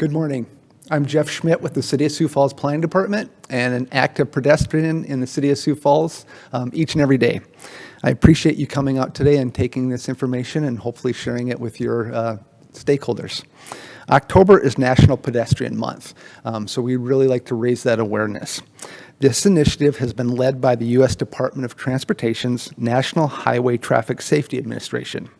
Good morning. I'm Jeff Schmidt with the City of Sioux Falls Planning Department and an active pedestrian in the City of Sioux Falls each and every day. I appreciate you coming out today and taking this information and hopefully sharing it with your stakeholders. October is National Pedestrian Month, so we really like to raise that awareness. This initiative has been led by the U.S. Department of Transportation's National Highway Traffic Safety Administration.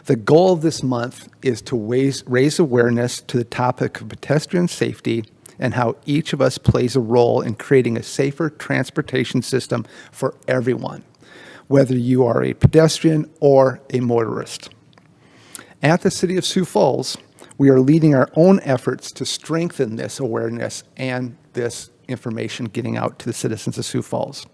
The goal of this month is to raise awareness to the topic of pedestrian safety and how each of us plays a role in creating a safer transportation system for everyone, whether you are a pedestrian or a motorist. At the City of Sioux Falls, we are leading our own efforts to strengthen this awareness and this information getting out to the citizens of Sioux Falls.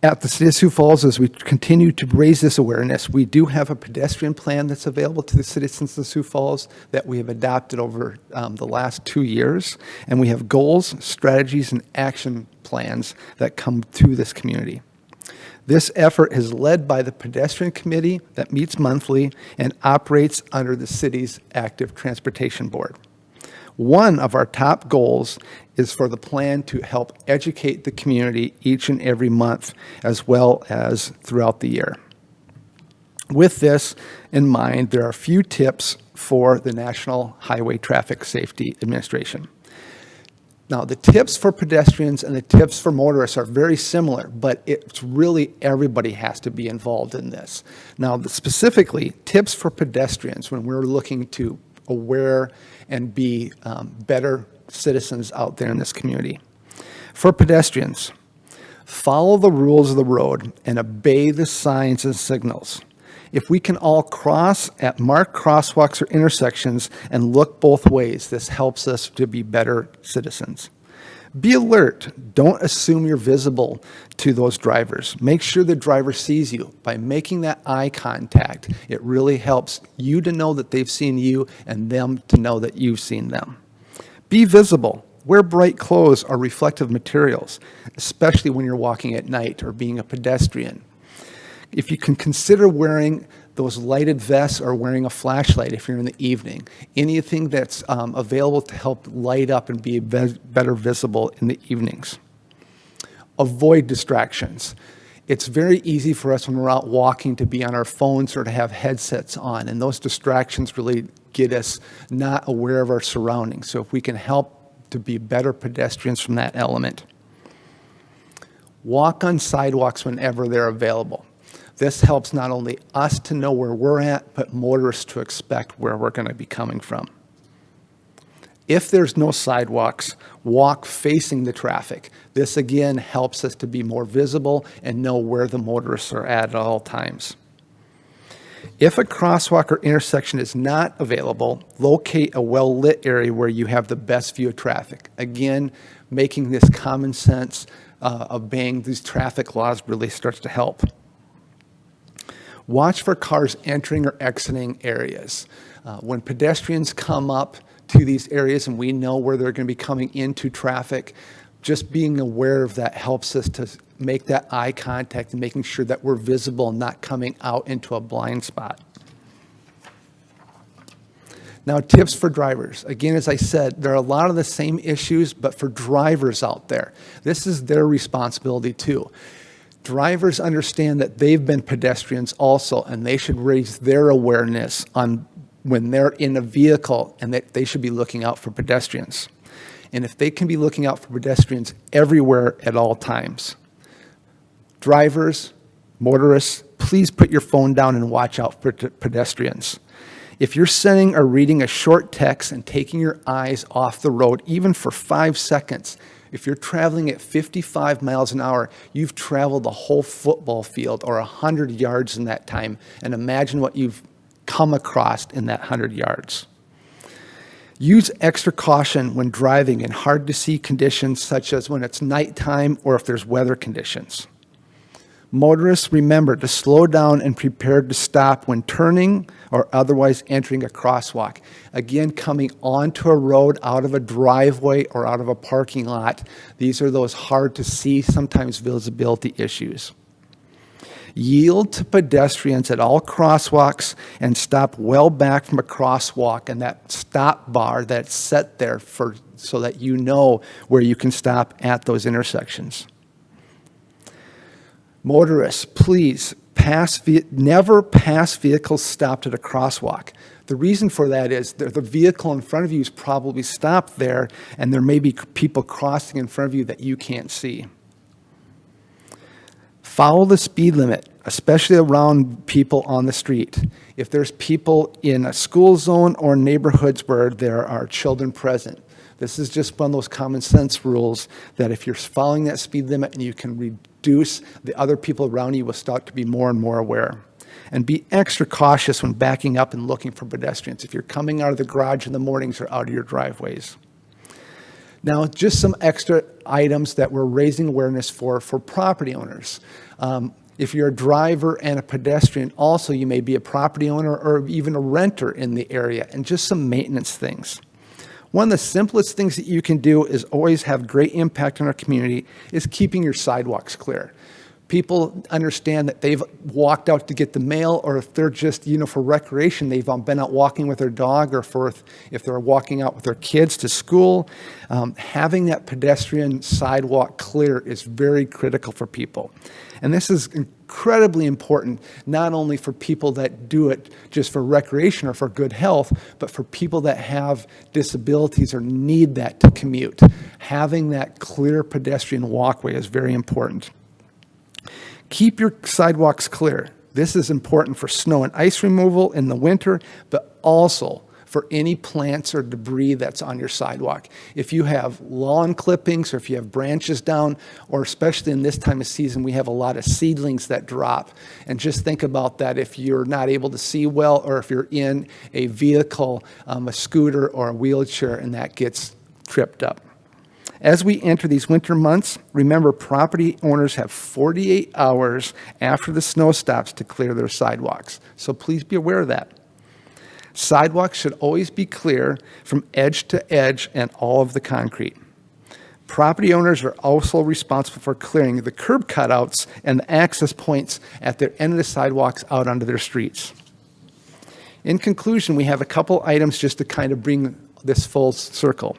At the City of Sioux Falls, as we continue to raise this awareness, we do have a pedestrian plan that's available to the citizens of Sioux Falls that we have adopted over the last 2 years, and we have goals, strategies, and action plans that come to this community. This effort is led by the Pedestrian Committee that meets monthly and operates under the city's Active Transportation Board. One of our top goals is for the plan to help educate the community each and every month, as well as throughout the year. With this in mind, there are a few tips for the National Highway Traffic Safety Administration. Now, the tips for pedestrians and the tips for motorists are very similar, but it's really everybody has to be involved in this. Now, specifically, tips for pedestrians when we're looking to aware and be better citizens out there in this community. For pedestrians, follow the rules of the road and obey the signs and signals. If we can all cross at marked crosswalks or intersections and look both ways, this helps us to be better citizens. Be alert. Don't assume you're visible to those drivers. Make sure the driver sees you. By making that eye contact, it really helps you to know that they've seen you and them to know that you've seen them. Be visible. Wear bright clothes or reflective materials, especially when you're walking at night or being a pedestrian. If you can consider wearing those lighted vests or wearing a flashlight if you're in the evening, anything that's available to help light up and be better visible in the evenings. Avoid distractions. It's very easy for us when we're out walking to be on our phones or to have headsets on, and those distractions really get us not aware of our surroundings. So if we can help to be better pedestrians from that element. Walk on sidewalks whenever they're available. This helps not only us to know where we're at, but motorists to expect where we're going to be coming from. If there's no sidewalks, walk facing the traffic. This again helps us to be more visible and know where the motorists are at all times. If a crosswalk or intersection is not available, locate a well-lit area where you have the best view of traffic. Again, making this common sense, obeying these traffic laws really starts to help. Watch for cars entering or exiting areas. When pedestrians come up to these areas and we know where they're going to be coming into traffic, just being aware of that helps us to make that eye contact and making sure that we're visible and not coming out into a blind spot. Now, tips for drivers. Again, as I said, there are a lot of the same issues, but for drivers out there, this is their responsibility too. Drivers understand that they've been pedestrians also, and they should raise their awareness on when they're in a vehicle and that they should be looking out for pedestrians. And if they can be looking out for pedestrians everywhere at all times. Drivers, motorists, please put your phone down and watch out for pedestrians. If you're sending or reading a short text and taking your eyes off the road, even for 5 seconds, if you're traveling at 55 miles an hour, you've traveled a whole football field or 100 yards in that time, and imagine what you've come across in that 100 yards. Use extra caution when driving in hard-to-see conditions, such as when it's nighttime or if there's weather conditions. Motorists, remember to slow down and prepare to stop when turning or otherwise entering a crosswalk. Again, coming onto a road out of a driveway or out of a parking lot, these are those hard to see, sometimes visibility issues. Yield to pedestrians at all crosswalks and stop well back from a crosswalk and that stop bar that's set there so that you know where you can stop at those intersections. Motorists, please never pass vehicles stopped at a crosswalk. The reason for that is the vehicle in front of you is probably stopped there, and there may be people crossing in front of you that you can't see. Follow the speed limit, especially around people on the street. If there's people in a school zone or neighborhoods where there are children present, this is just one of those common sense rules that if you're following that speed limit and you can reduce, the other people around you will start to be more and more aware. And be extra cautious when backing up and looking for pedestrians if you're coming out of the garage in the mornings or out of your driveways. Now, just some extra items that we're raising awareness for property owners. If you're a driver and a pedestrian, also you may be a property owner or even a renter in the area, and just some maintenance things. One of the simplest things that you can do is always have great impact on our community is keeping your sidewalks clear. People understand that they've walked out to get the mail, or if they're just, for recreation, they've been out walking with their dog, or if they're walking out with their kids to school. Having that pedestrian sidewalk clear is very critical for people. And this is incredibly important, not only for people that do it just for recreation or for good health, but for people that have disabilities or need that to commute. Having that clear pedestrian walkway is very important. Keep your sidewalks clear. This is important for snow and ice removal in the winter, but also for any plants or debris that's on your sidewalk. If you have lawn clippings or if you have branches down, or especially in this time of season, we have a lot of seedlings that drop. And just think about that if you're not able to see well, or if you're in a vehicle, a scooter or a wheelchair, and that gets tripped up. As we enter these winter months, remember property owners have 48 hours after the snow stops to clear their sidewalks. So please be aware of that. Sidewalks should always be clear from edge to edge and all of the concrete. Property owners are also responsible for clearing the curb cutouts and the access points at their end of the sidewalks out onto their streets. In conclusion, we have a couple items just to kind of bring this full circle.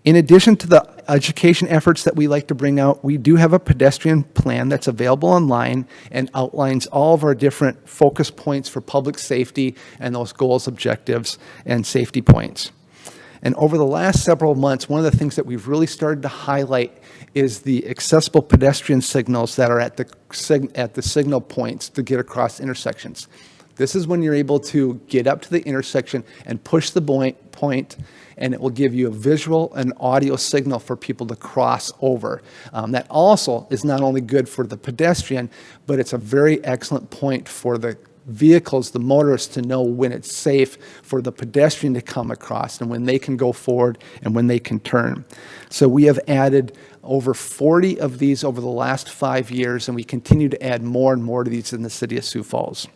In addition to the education efforts that we like to bring out, we do have a pedestrian plan that's available online and outlines all of our different focus points for public safety and those goals, objectives, and safety points. And over the last several months, one of the things that we've really started to highlight is the accessible pedestrian signals that are at the signal points to get across intersections. This is when you're able to get up to the intersection and push the point, and it will give you a visual and audio signal for people to cross over. That also is not only good for the pedestrian, but it's a very excellent point for the vehicles, the motorists, to know when it's safe for the pedestrian to come across and when they can go forward and when they can turn. So we have added over 40 of these over the last 5 years, and we continue to add more and more to these in the city of Sioux Falls.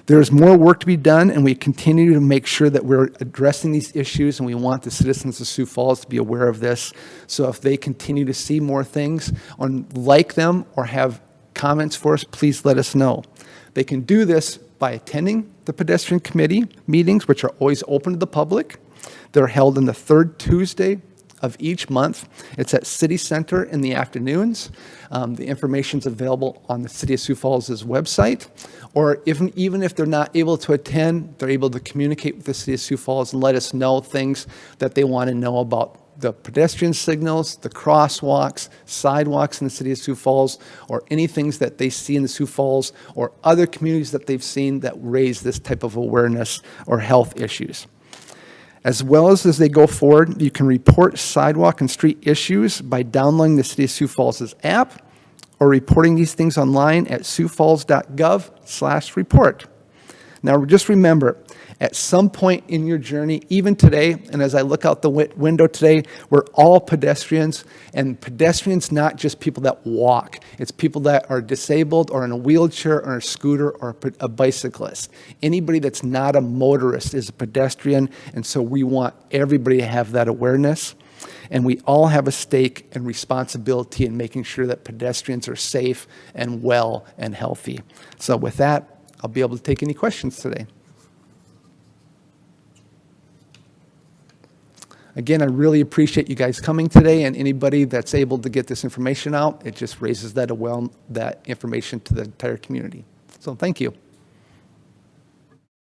There's more work to be done, and we continue to make sure that we're addressing these issues, and we want the citizens of Sioux Falls to be aware of this. So if they continue to see more things, like them, or have comments for us, please let us know. They can do this by attending the pedestrian committee meetings, which are always open to the public. They're held on the third Tuesday of each month. It's at City Center in the afternoons. The information is available on the City of Sioux Falls' website. Or even if they're not able to attend, they're able to communicate with the City of Sioux Falls and let us know things that they want to know about the pedestrian signals, the crosswalks, sidewalks in the City of Sioux Falls, or any things that they see in the Sioux Falls or other communities that they've seen that raise this type of awareness or health issues. As well as they go forward, you can report sidewalk and street issues by downloading the City of Sioux Falls' app or reporting these things online at siouxfalls.gov/report. Now, just remember, at some point in your journey, even today, and as I look out the window today, we're all pedestrians, and pedestrians not just people that walk. It's people that are disabled or in a wheelchair or a scooter or a bicyclist. Anybody that's not a motorist is a pedestrian, and so we want everybody to have that awareness. and we all have a stake and responsibility in making sure that pedestrians are safe and well and healthy. So with that, I'll be able to take any questions today. Again, I really appreciate you guys coming today, and anybody that's able to get this information out, it just raises that information to the entire community. So thank you.